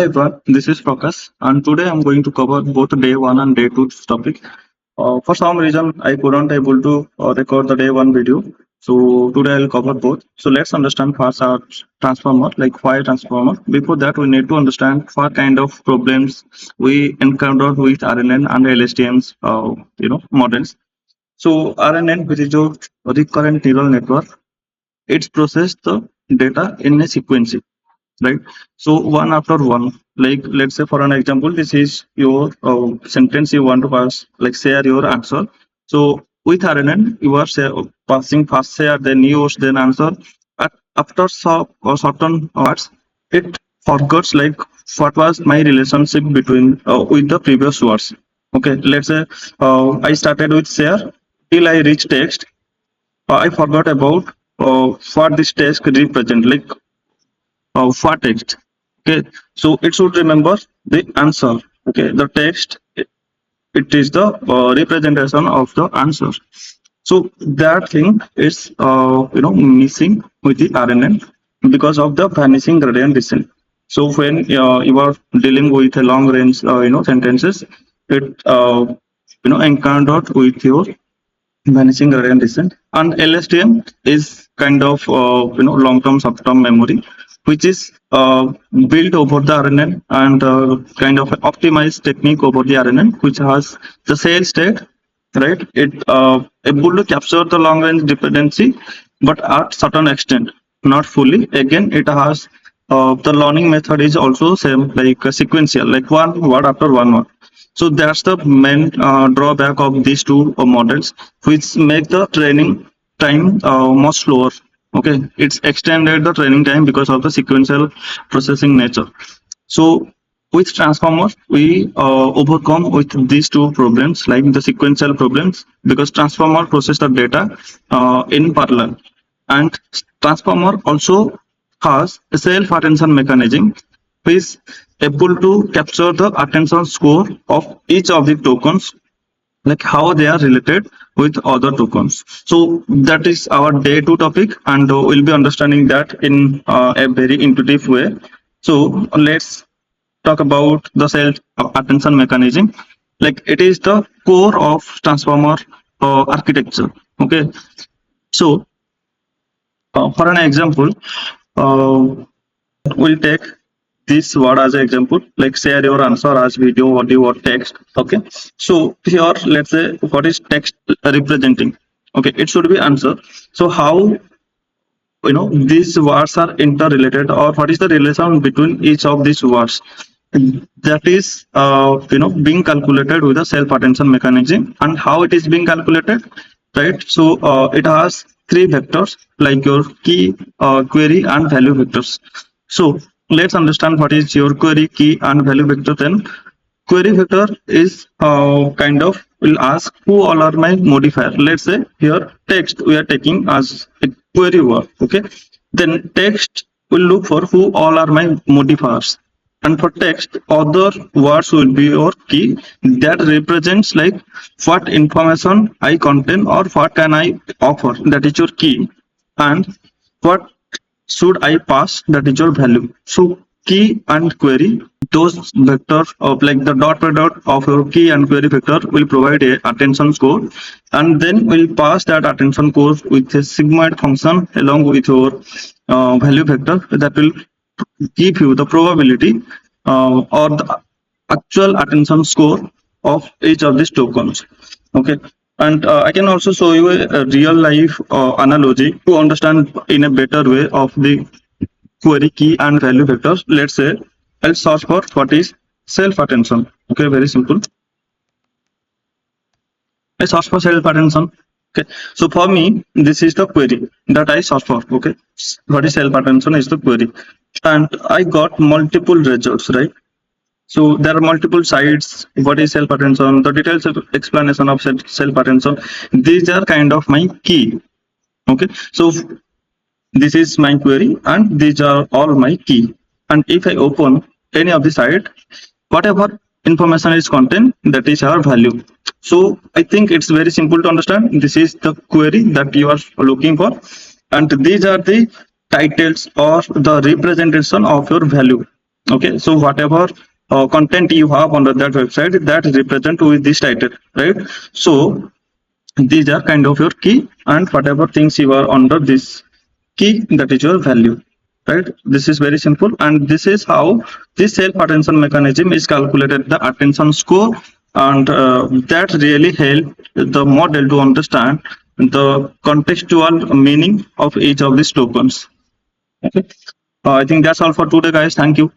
Hi everyone, this is Prakash, and today I'm going to cover both day one and day two topic. For some reason, I couldn't able to record the day one video, so today I'll cover both. So let's understand first our transformer, like why transformer. Before that, we need to understand what kind of problems we encountered with RNN and LSTM's, models. So RNN, which is your recurrent neural network, it's process the data in a sequence, right? So one after one, like let's say for an example, this is your sentence you want to pass, like share your answer. So with RNN, you are passing first share, then use, then answer. After or certain words, it forgets like what was my relationship between with the previous words. Okay, let's say I started with share till I reach text. I forgot about what this text represent, like for text. Okay, so it should remember the answer. Okay, the text, it is the representation of the answer. So that thing is missing with the RNN because of the vanishing gradient descent. So when you are dealing with a long range sentences, it encountered with your vanishing gradient descent. And LSTM is kind of long-term short-term memory, which is built over the RNN and kind of optimized technique over the RNN, which has the same state, right? It able to capture the long-range dependency, but at certain extent, not fully. Again, it has the learning method is also same, like sequential, like one word after one word. So that's the main drawback of these two models, which make the training time much slower. Okay, it's extended the training time because of the sequential processing nature. So with transformer, we overcome with these two problems, like the sequential problems, because transformer process the data in parallel, and transformer also has a self-attention mechanism, which is able to capture the attention score of each of the tokens, like how they are related with other tokens. So that is our day two topic, and we'll be understanding that in a very intuitive way. So let's talk about the self attention mechanism. Like it is the core of transformer architecture. Okay, so for an example, uh, we'll take this word as an example, like share your answer as video, audio, or text. Okay, so here let's say what is text representing. Okay, it should be answer. So how these words are interrelated, or what is the relation between each of these words, that is being calculated with a self attention mechanism. And how it is being calculated, right? So it has three vectors, like your key, query, and value vectors. So let's understand what is your query, key, and value vector. Then query vector is kind of will ask who all are my modifier. Let's say here text we are taking as a query word. Okay, then text will look for who all are my modifiers, and for text other words will be your key that represents like what information I contain or what can I offer, that is your key, and what should I pass, that is your value. So key and query, those vectors of like the dot product of your key and query vector will provide a attention score, and then we'll pass that attention score with a sigmoid function along with your value vector that will give you the probability or the actual attention score of each of these tokens. Okay, and I can also show you a real life analogy to understand in a better way of the query, key, and value vectors. Let's say I'll search for what is self attention. Okay, very simple. I search for self attention. Okay, so for me, this is the query that I search for. Okay, what is self attention is the query, and I got multiple results, right? So there are multiple sites. What is self attention? The detailed explanation of self attention. These are kind of my key. Okay, so this is my query, and these are all my key. And if I open any of the site, whatever information is contained, that is our value. So I think it's very simple to understand. This is the query that you are looking for, and these are the titles or the representation of your value. Okay, so whatever content you have under that website, that represent with this title, right? So these are kind of your key, and whatever things you are under this key, that is your value, right? This is very simple, and this is how this self attention mechanism is calculated, the attention score, and that really help the model to understand the contextual meaning of each of these tokens. Okay, I think that's all for today, guys. Thank you.